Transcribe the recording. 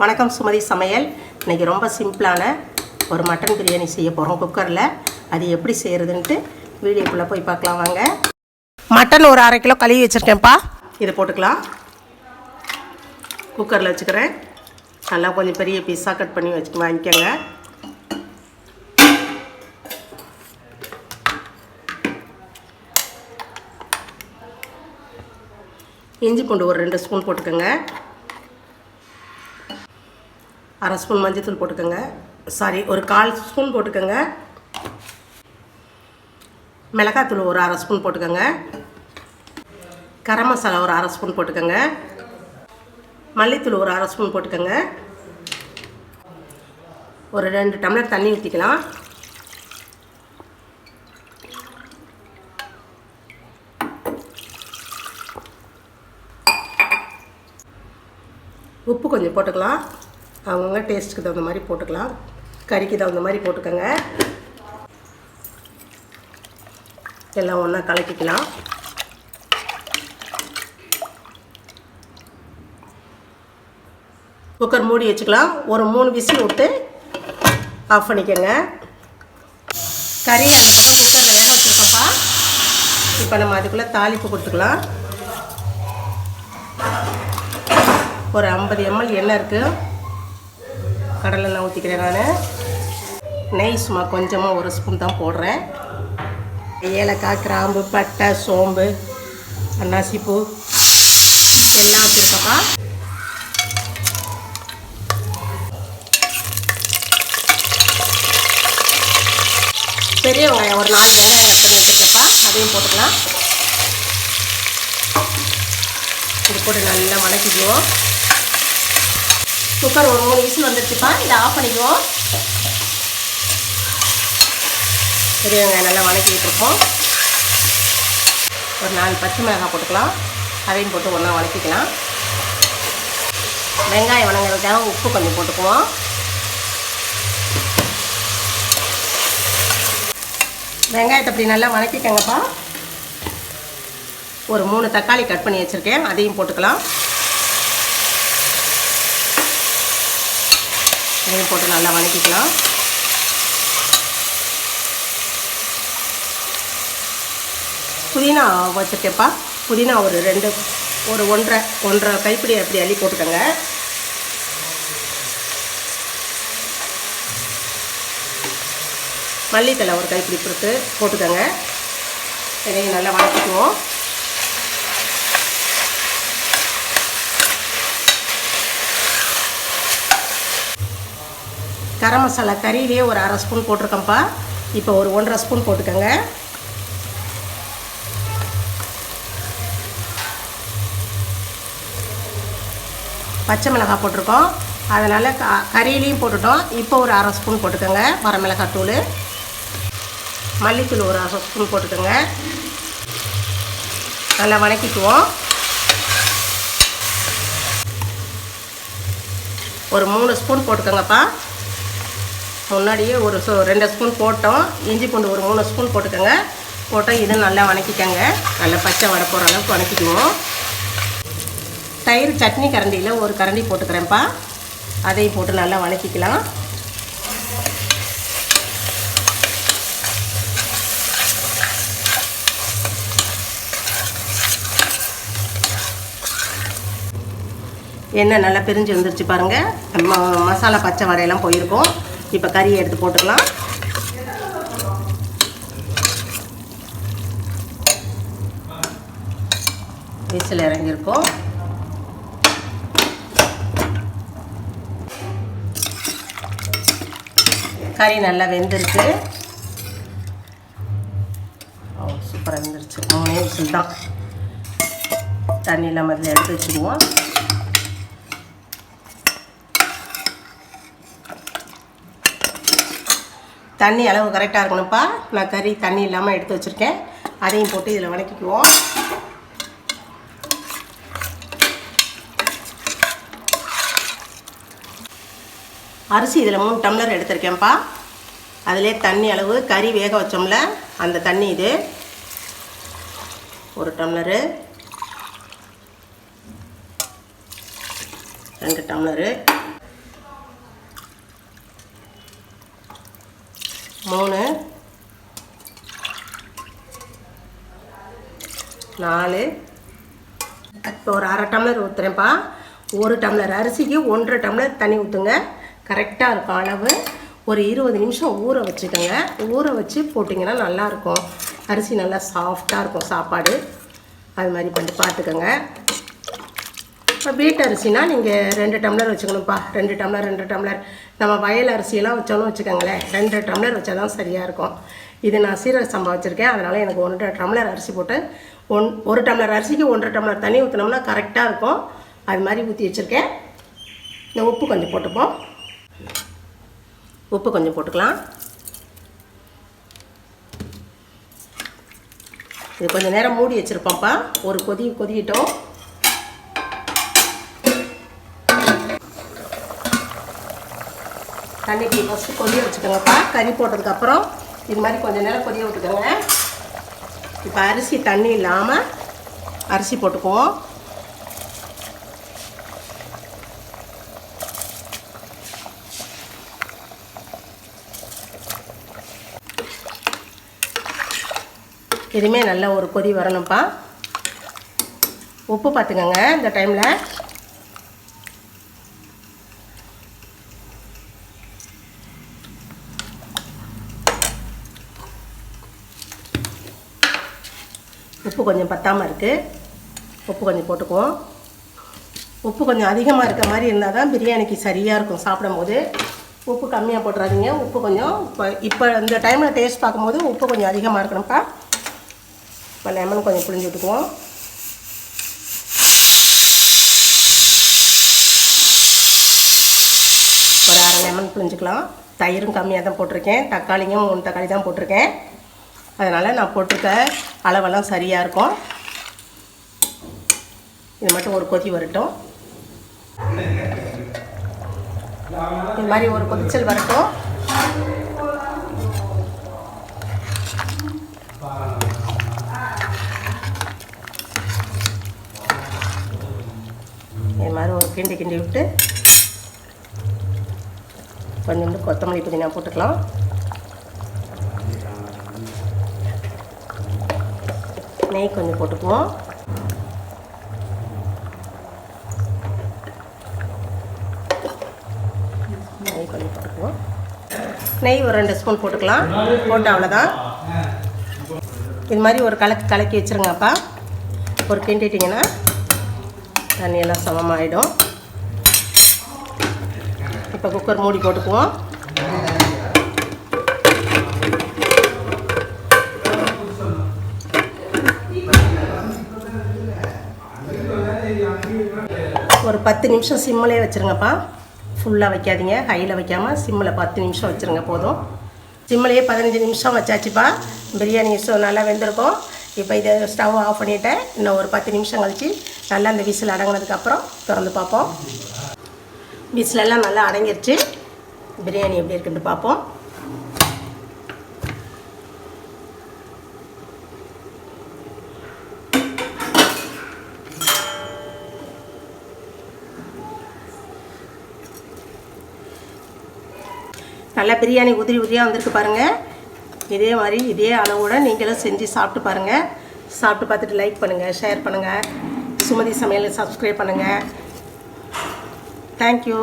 வணக்கம் சுமதி சமையல். இன்றைக்கி ரொம்ப சிம்பிளான ஒரு மட்டன் பிரியாணி செய்ய போகிறோம் குக்கரில். அது எப்படி செய்கிறதுன்ட்டு வீடியோக்குள்ளே போய் பார்க்கலாம் வாங்க. மட்டன் ஒரு 1/2 கிலோ கழுவி வச்சுருக்கேன்ப்பா. இதை போட்டுக்கலாம். குக்கரில் வச்சுக்கிறேன். நல்லா கொஞ்சம் பெரிய பீஸாக கட் பண்ணி வாங்கிக்கோங்க. இஞ்சி பூண்டு ஒரு 2 ஸ்பூன் போட்டுக்கோங்க. 1/2 ஸ்பூன் மஞ்சள்தூள் போட்டுக்கோங்க. ஒரு 1/4 ஸ்பூன் போட்டுக்கோங்க. மிளகாத்தூள் ஒரு 1/2 ஸ்பூன் போட்டுக்கோங்க. கரம் மசாலா ஒரு 1/2 ஸ்பூன் போட்டுக்கோங்க. மல்லித்தூள் ஒரு 1/2 ஸ்பூன் போட்டுக்கோங்க. ஒரு 2 டம்ளர் தண்ணி ஊற்றிக்கலாம். உப்பு கொஞ்சம் போட்டுக்கலாம். அவங்கவுங்க டேஸ்ட்டுக்கு தகுந்த மாதிரி போட்டுக்கலாம். கறிக்கு தகுந்த மாதிரி போட்டுக்கோங்க. எல்லாம் ஒன்றா கலக்கிக்கலாம். குக்கர் மூடி வச்சுக்கலாம். ஒரு 3 விசில் விட்டு ஆஃப் பண்ணிக்கோங்க. கறி அந்த பக்கம் குக்கரில் வேக வச்சுருக்கோம்ப்பா. இப்போ நம்ம அதுக்குள்ளே தாளிப்பு கொடுத்துக்கலாம். ஒரு 50 ml எண்ணெய் இருக்குது. கடலெண்ணெய் ஊற்றிக்கிறேன். நான் நெய் சும்மா கொஞ்சமாக 1 ஸ்பூன் தான் போடுறேன். ஏலக்காய், கிராம்பு, பட்டை, சோம்பு, அன்னாசிப்பூ எல்லாம் வச்சுருக்கப்பா. பெரிய வெங்காயம் ஒரு 4 வெங்காயம் கட் பண்ணி வச்சுருக்கப்பா. அதையும் போட்டுக்கலாம். இது போட்டு நல்லா வதக்கிக்குவோம். குக்கர் ஒரு 3 விசில் வந்துடுச்சுப்பா. இதை ஆஃப் பண்ணிக்குவோம். பெரிய வெங்காயம் நல்லா வதக்கிட்டு இருக்கோம். ஒரு 4 பச்சை மிளகாய் போட்டுக்கலாம். அதையும் போட்டு ஒன்றா வதக்கிக்கலாம். வெங்காயம் வதங்கிறதுக்காக உப்பு கொஞ்சம் போட்டுக்குவோம். வெங்காயத்தை அப்படி நல்லா வதக்கிக்கங்கப்பா. ஒரு 3 தக்காளி கட் பண்ணி வச்சுருக்கேன். அதையும் போட்டுக்கலாம். இதையும் போட்டு நல்லா வதக்கிக்கலாம். புதினா வச்சுருக்கேன்ப்பா. புதினா ஒரு 1.5 கைப்பிடி அப்படி அள்ளி போட்டுக்கோங்க. மல்லித்தலை ஒரு கைப்பிடி போட்டுக்கோங்க. இதையும் நல்லா வதக்கிக்குவோம். கரம் மசாலா கறியிலே ஒரு 1/2 ஸ்பூன் போட்டிருக்கேன்ப்பா. இப்போ ஒரு 1.5 ஸ்பூன் போட்டுக்கோங்க. பச்சை மிளகாய் போட்டிருக்கோம். அதனால் கறியிலையும் போட்டுட்டோம். இப்போ ஒரு 1/2 ஸ்பூன் போட்டுக்கோங்க வரமிளகாய் தூள். மல்லித்தூள் ஒரு 1/2 ஸ்பூன் போட்டுக்கோங்க. நல்லா வதக்கிக்குவோம். ஒரு 3 ஸ்பூன் போட்டுக்கோங்கப்பா. முன்னாடியே ஒரு 2 ஸ்பூன் போட்டோம். இஞ்சி பூண்டு ஒரு 3 ஸ்பூன் போட்டுக்கோங்க. போட்டோம். இது நல்லா வதக்கிக்கோங்க. நல்லா பச்சை வடை போகிற அளவுக்கு வதக்கிக்குவோம். தயிர் சட்னி கரண்டியில் ஒரு கரண்டி போட்டுக்கிறேன்ப்பா. அதையும் போட்டு நல்லா வதக்கிக்கலாம். எண்ணெய் நல்லா பிரிஞ்சு வந்துருச்சு பாருங்கள். மசாலா பச்சை வடையெல்லாம் போயிருக்கும். இப்போ கறியை எடுத்து போட்டுக்கலாம். விசில் இறங்கியிருக்கும். கறி நல்லா வெந்துருச்சு. சூப்பராக வெந்துருச்சு. 3 விசில் தான். தண்ணியில் முதல்ல எடுத்து வச்சுக்குவோம். தண்ணி அளவு கரெக்டாக இருக்கணும்ப்பா. நான் கறி தண்ணி இல்லாமல் எடுத்து வச்சுருக்கேன். அதையும் போட்டு இதில் வதக்கிக்குவோம். அரிசி இதில் 3 டம்ளர் எடுத்திருக்கேன்ப்பா. அதிலே தண்ணி அளவு கறி வேக வச்சோம்ல அந்த தண்ணி இது 1 டம்ளரு. 2 டம்ளரு. 3 4 இப்போ ஒரு அரை டம்ளர் ஊற்றுறேன்ப்பா. 1 டம்ளர் அரிசிக்கு 1.5 டம்ளர் தண்ணி ஊற்றுங்க. கரெக்டாக இருக்கும் அளவு. ஒரு 20 நிமிஷம் ஊற வச்சுக்கோங்க. ஊற வச்சு போட்டிங்கன்னா நல்லாயிருக்கும். அரிசி நல்லா சாஃப்டாக இருக்கும் சாப்பாடு. அது மாதிரி பண்ணி பார்த்துக்கோங்க. இப்போ வீட்டு அரிசினா நீங்கள் 2 டம்ளர் வச்சுக்கணும்ப்பா. 2 டம்ளர் நம்ம வயல் அரிசியெல்லாம் வச்சோன்னு வச்சுக்கோங்களேன், 2 டம்ளர் வச்சா தான் சரியாக இருக்கும். இது நான் சீரக சம்பா வச்சுருக்கேன், அதனால் எனக்கு 1.5 டம்ளர் அரிசி போட்டு 1 டம்ளர் அரிசிக்கு 1.5 டம்ளர் தண்ணி ஊற்றினோம்னா கரெக்டாக இருக்கும். அது மாதிரி ஊற்றி வச்சுருக்கேன். இந்த உப்பு கொஞ்சம் போட்டுப்போம். உப்பு கொஞ்சம் போட்டுக்கலாம். இது கொஞ்சம் நேரம் மூடி வச்சுருப்போம்ப்பா. ஒரு கொதிக்கிட்டோம். தண்ணிக்கு ஃபஸ்ட்டு கொதிய வச்சுக்கோங்கப்பா. கறி போட்டதுக்கப்புறம் இது மாதிரி கொஞ்சம் நேரம் கொதிய விட்டுக்கோங்க. இப்போ அரிசி தண்ணி இல்லாமல் அரிசி போட்டுக்குவோம். இதுவுமே நல்ல ஒரு கொதி வரணும்ப்பா. உப்பு பார்த்துக்கோங்க இந்த டைமில். உப்பு கொஞ்சம் பத்தாமல் இருக்குது. உப்பு கொஞ்சம் போட்டுக்குவோம். உப்பு கொஞ்சம் அதிகமாக இருக்க மாதிரி இருந்தால் தான் பிரியாணிக்கு சரியாக இருக்கும் சாப்பிடும்போது. உப்பு கம்மியாக போட்டுறாதீங்க. உப்பு கொஞ்சம் இப்போ இந்த டைமில் டேஸ்ட் பார்க்கும்போது உப்பு கொஞ்சம் அதிகமாக இருக்கணும்ப்பா. இப்போ லெமன் கொஞ்சம் புழிஞ்சு விட்டுக்குவோம். ஒரு அரை லெமன் புழிஞ்சிக்கலாம். தயிரும் கம்மியாக தான் போட்டிருக்கேன். தக்காளியும் 3 தக்காளி தான் போட்டிருக்கேன். அதனால் நான் போட்டிருக்க அளவெல்லாம் சரியாக இருக்கும். இது மட்டும் ஒரு கொதி வரட்டும். இது மாதிரி ஒரு கொதிச்சல் வரட்டும். இது மாதிரி ஒரு கிண்டி விட்டு கொஞ்சோண்டு கொத்தமல்லி புதினா போட்டுக்கலாம். நெய் கொஞ்சம் போட்டுக்குவோம். நெய் ஒரு 2 ஸ்பூன் போட்டுக்கலாம். போட்டு அவ்வளோதான். இது மாதிரி ஒரு கலக்கி வச்சுருங்கப்பா. ஒரு கிண்டிட்டிங்கன்னா தண்ணியெல்லாம் சமமாகிடும். இப்போ குக்கர் மூடி போட்டுக்குவோம். ஒரு 10 நிமிஷம் சிம்மிலே வச்சுருங்கப்பா. ஃபுல்லாக வைக்காதீங்க, ஹையில் வைக்காமல் சிம்மில் 10 நிமிஷம் வச்சுருங்க போதும். சிம்மிலேயே 15 நிமிஷம் வச்சாச்சுப்பா. பிரியாணி நல்லா வெந்திருக்கும். இப்போ இதை ஸ்டவ் ஆஃப் பண்ணிவிட்டேன். இன்னும் ஒரு 10 நிமிஷம் கழித்து நல்லா அந்த விசில் அடங்கினதுக்கப்புறம் திறந்து பார்ப்போம். விசிலெல்லாம் நல்லா அடங்கிருச்சு. பிரியாணி எப்படி இருக்குன்னு பார்ப்போம். நல்லா பிரியாணி உதிரியாக வந்திருக்கு பாருங்கள். இதே மாதிரி இதே அளவோடு நீங்களும் செஞ்சு சாப்பிட்டு பாருங்கள். சாப்பிட்டு பார்த்துட்டு லைக் பண்ணுங்கள், ஷேர் பண்ணுங்கள். சுமதி சமையலை சப்ஸ்கிரைப் பண்ணுங்கள். தேங்க்யூ.